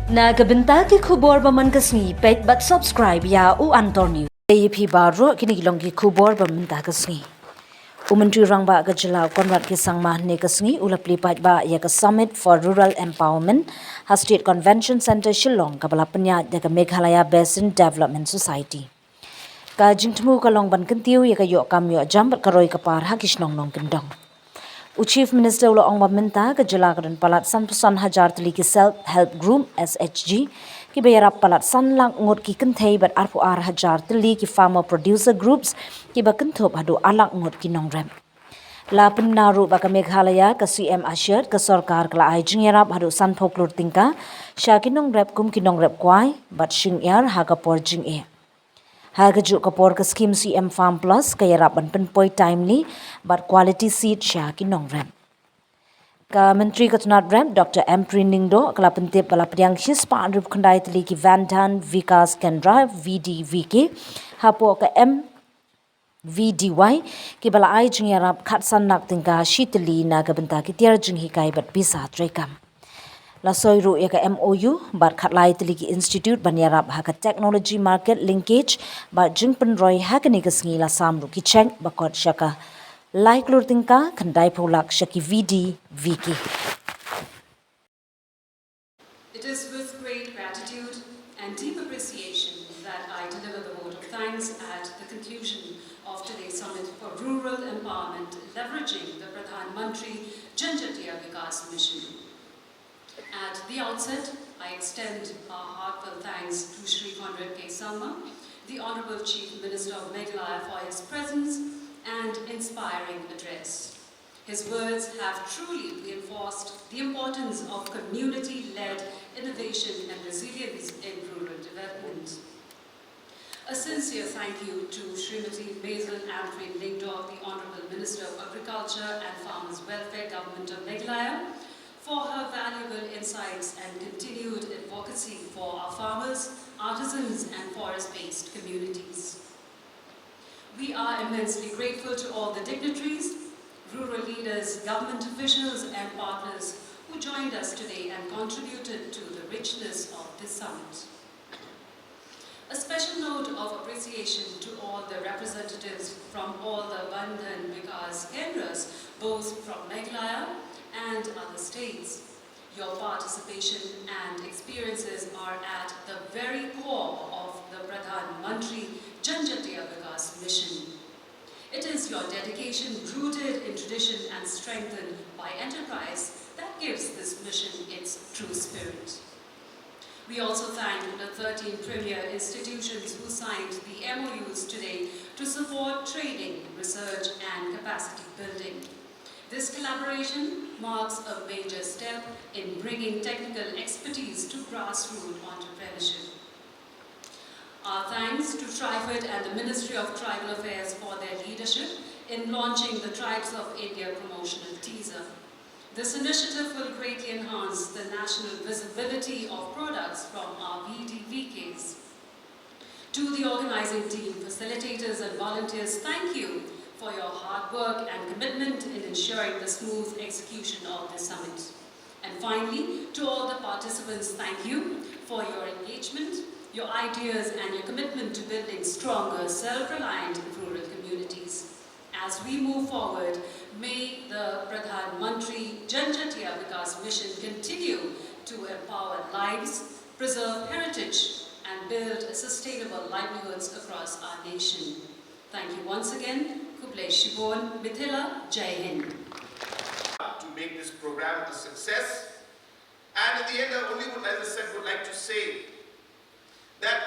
Nagabenta ki khubor baman kasni pet but subscribe ya u antor news. AP baro kini gilong ki khubor baman ta kasni. Umantri rangba gajala konrad ki sangma ne kasni ulapli pat ba ya ka Summit for Rural Empowerment ha State Convention Center Shillong kabala penya ya ka Meghalaya Basin Development Society. Ka jingtmu ka long ban kentiu ya ka yo kam yo jambat karoi ka par ha kisnong nong kendong. Chief Minister ulo ong maminta ke jelakaran palat san hajar teli ki self help group SHG ki bayarap palat san lang ngot ki kenthei bat arpu ar hajar teli ki farmer producer groups ki bakenthop hadu alak ngot ki nongrep. La pennaru baka Meghalaya ke CM Ashirt ke sarkar kala ai jingyarap hadu san Klur tingka sya ki nongrep kum ki nongrep kwai bat shingyar ha ka por jingye. Hagajuk kapor ke skim CM Farm Plus kaya rapan penpoi timely but quality seed sya ki nongrem. Ka Menteri Ketunat Rem Dr. M. Priningdo kala pentip bala priang shis pa rup kandai teli ki Vandan Vikas Kendra VDVK hapo ka M VDY ki bala ai jingyarap khatsan nak tingka shiteli na ka benta ki tiar jinghikai bat bisa trekam. La soiru ya ka MOU bar khatlai teliki institute banyarap ha ka technology market linkage ba jingpen roy ha ka nigas ngi la samru ki cheng bakot shaka like Klur tingka khandai pholak shaki VD VK. It is with great gratitude and deep appreciation that I deliver the vote of thanks at the conclusion of today's Summit for Rural Empowerment, leveraging the Pradhan Mantri Janjatiya Vikas Mission. At the outset, I extend our heartfelt thanks to Shri Nongrep the Honorable Chief Minister of Meghalaya, for his presence and inspiring address. His words have truly reinforced the importance of community-led innovation and resilience in rural development. A sincere thank you to Srimati Maison Ampreen Lingdor, the Honorable Minister of Agriculture and Farmers Welfare, Government of Meghalaya, for her valuable insights and continued advocacy for our farmers, artisans and forest-based communities. We are immensely grateful to all the dignitaries, rural leaders, government officials and partners who joined us today and contributed to the richness of this summit. A special note of appreciation to all the representatives from all the Bandhan Vikas Kendras, both from Meghalaya and other states. Your participation and experiences are at the very core of the Pradhan Mantri Janjatiya Vikas mission. It is your dedication rooted in tradition and strengthened by enterprise that gives this mission its true spirit. We also thank the 13 premier institutions who signed the MOUs today to support training, research and capacity building. This collaboration marks a major step in bringing technical expertise to grassroots entrepreneurship. Our thanks to TriFed and the Ministry of Tribal Affairs for their leadership in launching the Tribes of India promotional teaser. This initiative will greatly enhance the national visibility of products from our VDVKs. To the organizing team, facilitators and volunteers, thank you for your hard work and commitment in ensuring the smooth execution of this summit. And finally, to all the participants, thank you for your engagement, your ideas and your commitment to building stronger, self-reliant rural communities. As we move forward, may the Pradhan Mantri Janjatiya Vikas mission continue to empower lives, preserve heritage and build sustainable livelihoods across our nation. Thank you once again. Kublai Shibon, Mithila, Jai Hind. To make this program a success. And in the end, I only would, as I said, would like to say that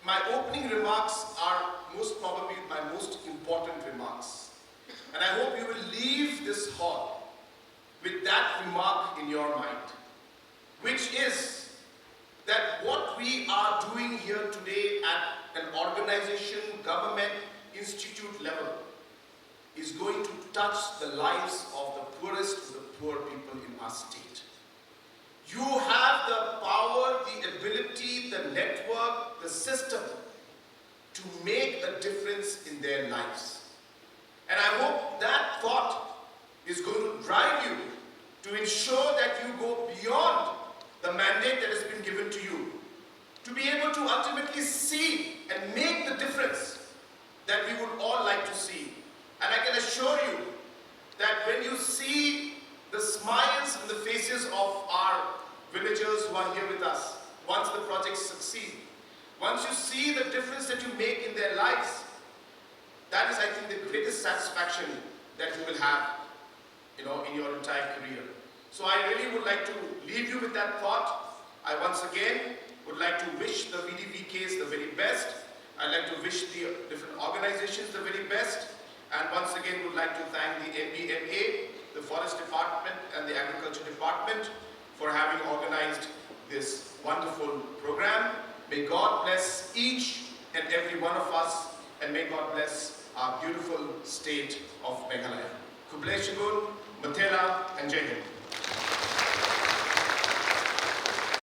my opening remarks are most probably my most important remarks. And I hope you will leave this hall with that remark in your mind, which is that what we are doing here today at an organization, government, institute level is going to touch the lives of the poorest of the poor people in our state. You have the power, the ability, the network, the system to make a difference in their lives. And I hope that thought is going to drive you to ensure that you go beyond the mandate definitely see and make the difference that we would all like to see. And I can assure you that when you see the smiles in the faces of our villagers who are here with us, once the projects succeed, once you see the difference that you make in their lives, that is, I think, the greatest satisfaction that you will have, in your entire career. So I really would like to leave you with that thought. I once again would like to wish the VDVKs the very best. I'd like to wish the different organizations the very best. And once again would like to thank the NBMA, the Forest Department and the Agriculture Department for having organized this wonderful program. May God bless each and every one of us, and may God bless our beautiful state of Meghalaya. Kuble Shagun, Mathera, and Jai Hind.